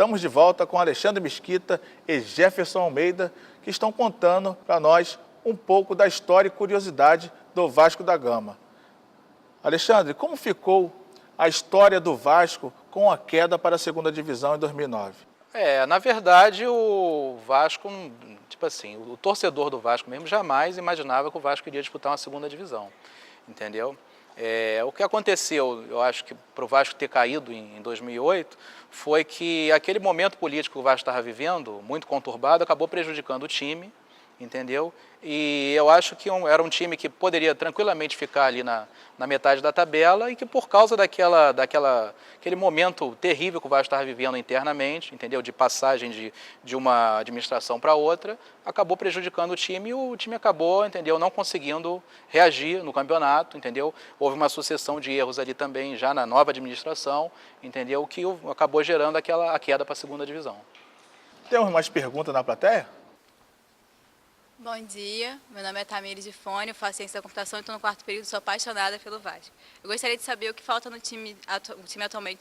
Estamos de volta com Alexandre Mesquita e Jefferson Almeida, que estão contando para nós um pouco da história e curiosidade do Vasco da Gama. Alexandre, como ficou a história do Vasco com a queda para a segunda divisão em 2009? Na verdade, o Vasco, tipo assim, o torcedor do Vasco mesmo jamais imaginava que o Vasco iria disputar uma segunda divisão, entendeu? O que aconteceu, eu acho que para o Vasco ter caído em 2008, foi que aquele momento político que o Vasco estava vivendo, muito conturbado, acabou prejudicando o time, entendeu? E eu acho que era um time que poderia tranquilamente ficar ali na metade da tabela e que por causa aquele momento terrível que o Vasco estava vivendo internamente, entendeu? De passagem de uma administração para outra, acabou prejudicando o time e o time acabou, entendeu? Não conseguindo reagir no campeonato, entendeu? Houve uma sucessão de erros ali também já na nova administração, entendeu? Que acabou gerando a queda para a segunda divisão. Temos mais perguntas na plateia? Bom dia, meu nome é Tamires de Fone, eu faço ciência da computação e estou no 4º período, sou apaixonada pelo Vasco. Eu gostaria de saber o que falta no time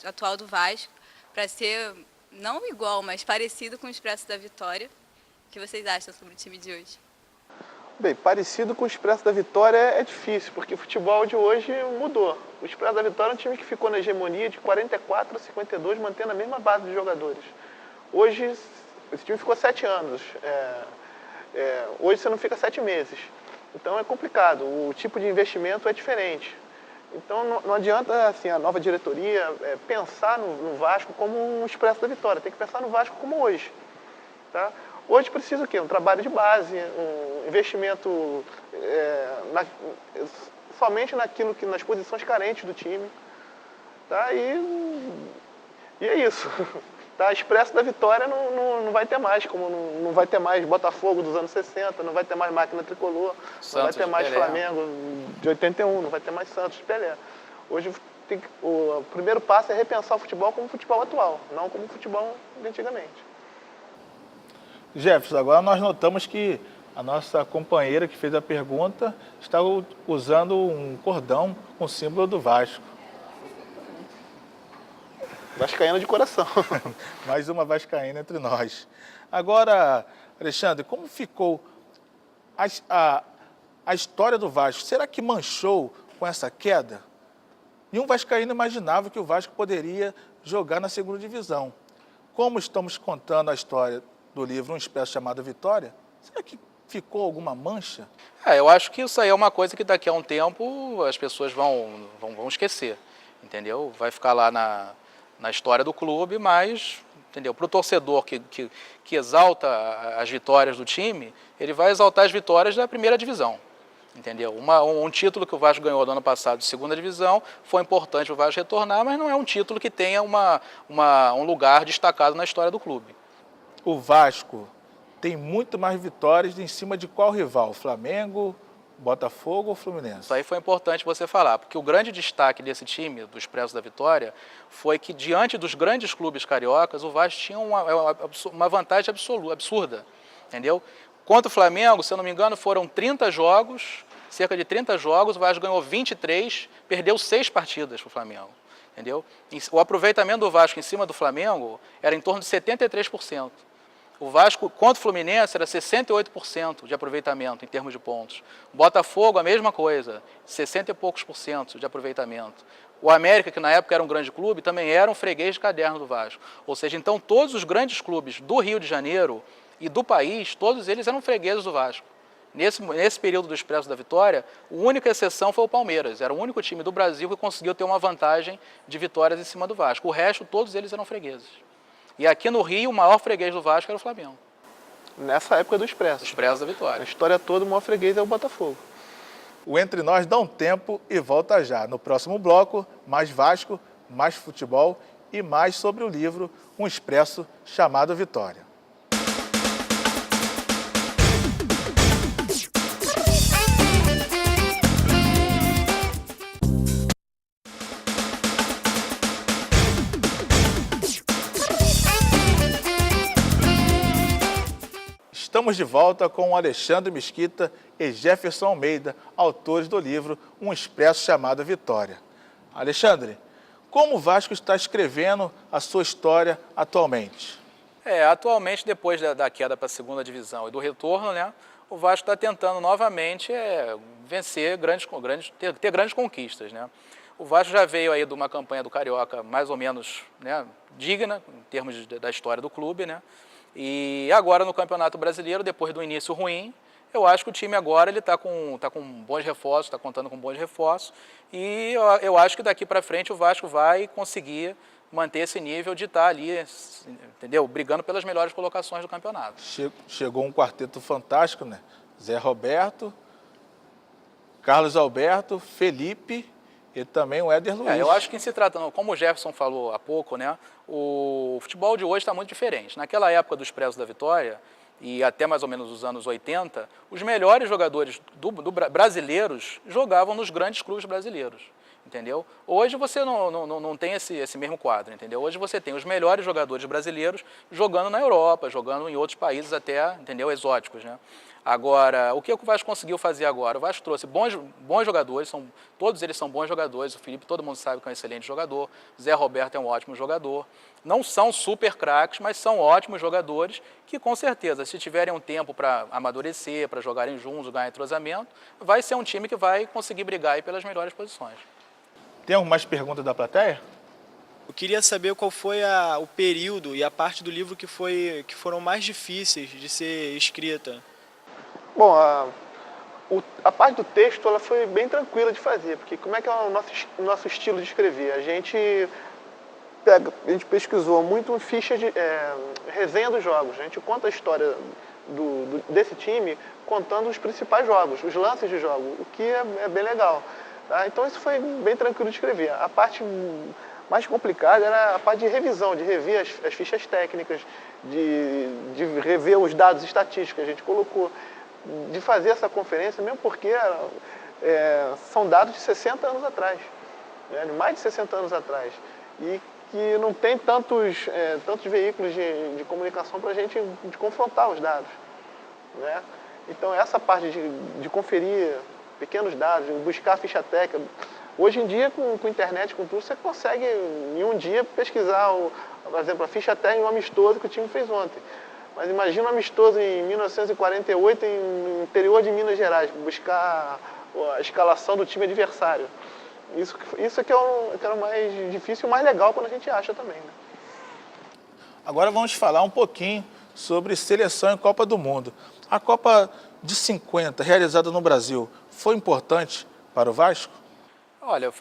atual do Vasco para ser, não igual, mas parecido com o Expresso da Vitória. O que vocês acham sobre o time de hoje? Bem, parecido com o Expresso da Vitória é difícil, porque o futebol de hoje mudou. O Expresso da Vitória é um time que ficou na hegemonia de 44 a 52, mantendo a mesma base de jogadores. Hoje, esse time ficou 7 anos. Hoje você não fica 7 meses. Então é complicado, o tipo de investimento é diferente. Então não adianta assim, a nova diretoria pensar no Vasco como um Expresso da Vitória, tem que pensar no Vasco como hoje. Tá? Hoje precisa o quê? Um trabalho de base, um investimento somente nas posições carentes do time. Tá? E é isso. Tá, Expresso da Vitória não vai ter mais, como não vai ter mais Botafogo dos anos 60, não vai ter mais Máquina Tricolor, Santos, não vai ter mais Pelé. Flamengo de 81, não vai ter mais Santos de Pelé. Hoje o primeiro passo é repensar o futebol como o futebol atual, não como o futebol de antigamente. Jefferson, agora nós notamos que a nossa companheira que fez a pergunta está usando um cordão com o símbolo do Vasco. Vascaíno de coração. Mais uma vascaína entre nós. Agora, Alexandre, como ficou a história do Vasco? Será que manchou com essa queda? Nenhum vascaíno imaginava que o Vasco poderia jogar na segunda divisão. Como estamos contando a história do livro Um Expresso Chamado Vitória, será que ficou alguma mancha? Eu acho que isso aí é uma coisa que daqui a um tempo as pessoas vão esquecer, entendeu? Vai ficar lá na história do clube, mas, entendeu? Para o torcedor que exalta as vitórias do time, ele vai exaltar as vitórias da primeira divisão, entendeu? Um título que o Vasco ganhou no ano passado de segunda divisão, foi importante o Vasco retornar, mas não é um título que tenha um lugar destacado na história do clube. O Vasco tem muito mais vitórias em cima de qual rival? Flamengo, Botafogo ou Fluminense? Isso aí foi importante você falar, porque o grande destaque desse time, do Expresso da Vitória, foi que diante dos grandes clubes cariocas, o Vasco tinha uma vantagem absurda, entendeu? Contra o Flamengo, se eu não me engano, foram 30 jogos, cerca de 30 jogos, o Vasco ganhou 23, perdeu 6 partidas para o Flamengo, entendeu? O aproveitamento do Vasco em cima do Flamengo era em torno de 73%. O Vasco contra o Fluminense era 68% de aproveitamento em termos de pontos. O Botafogo, a mesma coisa, 60 e poucos por cento de aproveitamento. O América, que na época era um grande clube, também era um freguês de caderno do Vasco. Ou seja, então todos os grandes clubes do Rio de Janeiro e do país, todos eles eram fregueses do Vasco. Nesse período do Expresso da Vitória, a única exceção foi o Palmeiras. Era o único time do Brasil que conseguiu ter uma vantagem de vitórias em cima do Vasco. O resto, todos eles eram fregueses. E aqui no Rio, o maior freguês do Vasco era o Flamengo. Nessa época do Expresso. Expresso da Vitória. A história toda, o maior freguês é o Botafogo. O Entre Nós dá um tempo e volta já. No próximo bloco, mais Vasco, mais futebol e mais sobre o livro Um Expresso Chamado Vitória. Estamos de volta com Alexandre Mesquita e Jefferson Almeida, autores do livro Um Expresso Chamado Vitória. Alexandre, Como o Vasco está escrevendo a sua história atualmente? Atualmente, depois da queda para a segunda divisão e do retorno, né, o Vasco está tentando novamente vencer ter grandes conquistas, né? O Vasco já veio aí de uma campanha do Carioca mais ou menos, né, digna em termos da história do clube, né? E agora no Campeonato Brasileiro, depois do início ruim, eu acho que o time agora está com bons reforços, está contando com bons reforços, e eu acho que daqui para frente o Vasco vai conseguir manter esse nível de estar ali, entendeu? Brigando pelas melhores colocações do campeonato. Chegou um quarteto fantástico, né? Zé Roberto, Carlos Alberto, Felipe e também o Éder Luiz. Eu acho que se tratando, como o Jefferson falou há pouco, né, o futebol de hoje está muito diferente. Naquela época dos Expresso da Vitória, e até mais ou menos os anos 80, os melhores jogadores brasileiros jogavam nos grandes clubes brasileiros, entendeu? Hoje você não tem esse mesmo quadro, entendeu? Hoje você tem os melhores jogadores brasileiros jogando na Europa, jogando em outros países até, entendeu, exóticos, né? Agora, o que o Vasco conseguiu fazer agora? O Vasco trouxe bons jogadores, todos eles são bons jogadores. O Felipe, todo mundo sabe que é um excelente jogador. Zé Roberto é um ótimo jogador. Não são super craques, mas são ótimos jogadores que, com certeza, se tiverem um tempo para amadurecer, para jogarem juntos, ganhar entrosamento, vai ser um time que vai conseguir brigar aí pelas melhores posições. Tem mais perguntas da plateia? Eu queria saber qual foi o período e a parte do livro que foram mais difíceis de ser escrita. Bom, a parte do texto ela foi bem tranquila de fazer, porque como é que é o nosso estilo de escrever? A gente pesquisou muito ficha de resenha dos jogos. A gente conta a história desse time contando os principais jogos, os lances de jogo, o que é bem legal. Tá? Então isso foi bem tranquilo de escrever. A parte mais complicada era a parte de revisão, de rever as fichas técnicas, de rever os dados estatísticos que a gente colocou, de fazer essa conferência, mesmo porque são dados de 60 anos atrás, né, de mais de 60 anos atrás, e que não tem tantos veículos de comunicação para a gente de confrontar os dados, né? Então essa parte de conferir pequenos dados, de buscar a ficha técnica, hoje em dia com internet, com tudo, você consegue em um dia pesquisar, por exemplo, a ficha técnica de um amistoso que o time fez ontem. Mas imagina um amistoso em 1948 no interior de Minas Gerais, buscar a escalação do time adversário. Isso que é o mais difícil e o mais legal quando a gente acha também, né? Agora vamos falar um pouquinho sobre seleção e Copa do Mundo. A Copa de 50, realizada no Brasil, foi importante para o Vasco? Olha,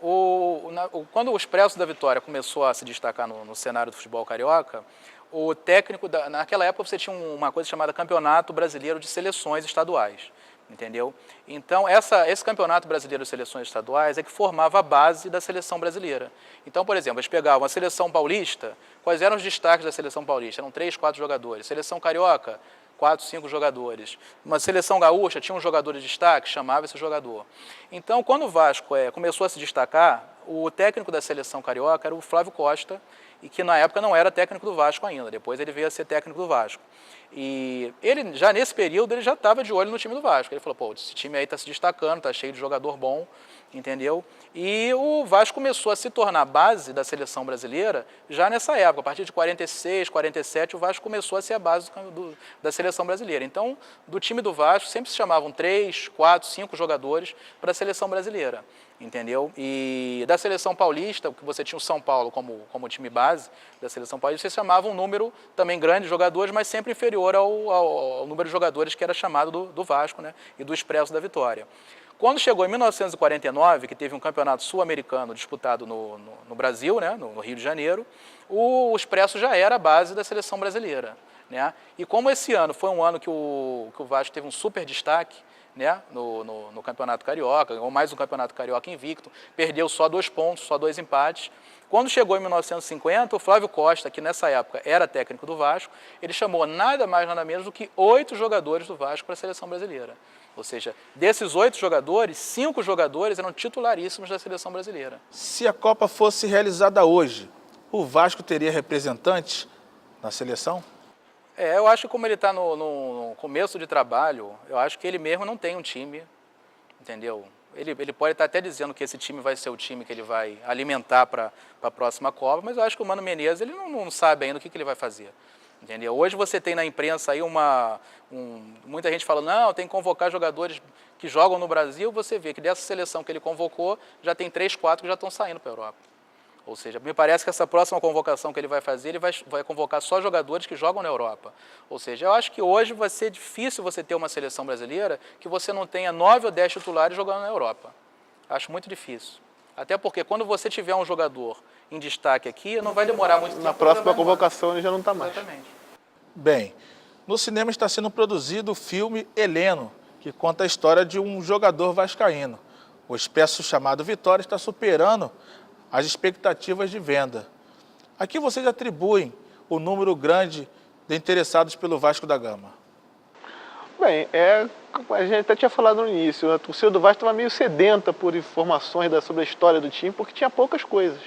quando o Expresso da Vitória começou a se destacar no cenário do futebol carioca, o técnico, naquela época você tinha uma coisa chamada Campeonato Brasileiro de Seleções Estaduais, entendeu? Então, esse Campeonato Brasileiro de Seleções Estaduais é que formava a base da seleção brasileira. Então, por exemplo, eles pegavam a seleção paulista, quais eram os destaques da seleção paulista? Eram 3, 4 jogadores. Seleção carioca, 4, 5 jogadores. Uma seleção gaúcha tinha um jogador de destaque, chamava esse jogador. Então, quando o Vasco começou a se destacar, o técnico da seleção carioca era o Flávio Costa, e que na época não era técnico do Vasco ainda, depois ele veio a ser técnico do Vasco. E ele, já nesse período, ele já estava de olho no time do Vasco. Ele falou, pô, esse time aí está se destacando, está cheio de jogador bom, entendeu? E o Vasco começou a se tornar base da seleção brasileira já nessa época. A partir de 46, 47, o Vasco começou a ser a base da seleção brasileira. Então, do time do Vasco, sempre se chamavam 3, 4, 5 jogadores para a seleção brasileira, entendeu? E da seleção paulista, que você tinha o São Paulo como time base da seleção paulista, você chamava um número também grande de jogadores, mas sempre inferior ao número de jogadores que era chamado do Vasco, né, e do Expresso da Vitória. Quando chegou em 1949, que teve um campeonato sul-americano disputado no Brasil, né, no Rio de Janeiro, o Expresso já era a base da seleção brasileira, né? E como esse ano foi um ano que o Vasco teve um super destaque, né, no Campeonato Carioca, ganhou mais um Campeonato Carioca invicto, perdeu só 2 pontos, só 2 empates. Quando chegou em 1950, o Flávio Costa, que nessa época era técnico do Vasco, ele chamou nada mais, nada menos do que 8 jogadores do Vasco para a seleção brasileira. Ou seja, desses 8 jogadores, 5 jogadores eram titularíssimos da seleção brasileira. Se a Copa fosse realizada hoje, o Vasco teria representantes na seleção? Eu acho que como ele está no começo de trabalho, eu acho que ele mesmo não tem um time, entendeu? Ele pode estar até dizendo que esse time vai ser o time que ele vai alimentar para a próxima Copa, mas eu acho que o Mano Menezes ele não sabe ainda o que ele vai fazer. Entendeu? Hoje você tem na imprensa aí muita gente falando, não, tem que convocar jogadores que jogam no Brasil, você vê que dessa seleção que ele convocou, já tem 3, 4 que já estão saindo para a Europa. Ou seja, me parece que essa próxima convocação que ele vai fazer, ele vai convocar só jogadores que jogam na Europa. Ou seja, eu acho que hoje vai ser difícil você ter uma seleção brasileira que você não tenha 9 ou 10 titulares jogando na Europa. Acho muito difícil. Até porque quando você tiver um jogador em destaque aqui, não vai demorar muito tempo. Na próxima convocação ele já não está mais. Exatamente. Bem, no cinema está sendo produzido o filme Heleno, que conta a história de um jogador vascaíno. O Expresso chamado Vitória está superando as expectativas de venda. A que vocês atribuem o número grande de interessados pelo Vasco da Gama? Bem, a gente até tinha falado no início, a torcida do Vasco estava meio sedenta por informações sobre a história do time, porque tinha poucas coisas.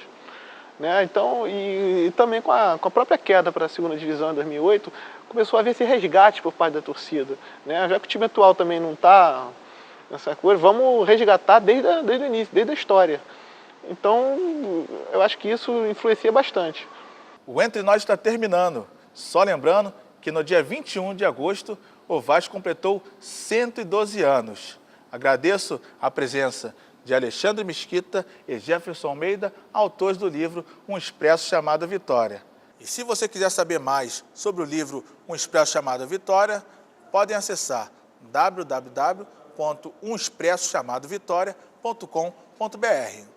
Né? Então, e também com a própria queda para a segunda divisão em 2008, começou a haver esse resgate por parte da torcida. Né? Já que o time atual também não está nessa coisa, vamos resgatar desde o início, desde a história. Então, eu acho que isso influencia bastante. O Entre Nós está terminando. Só lembrando que no dia 21 de agosto, o Vasco completou 112 anos. Agradeço a presença de Alexandre Mesquita e Jefferson Almeida, autores do livro Um Expresso chamado Vitória. E se você quiser saber mais sobre o livro Um Expresso chamado Vitória, podem acessar www.umexpressochamadovitória.com.br.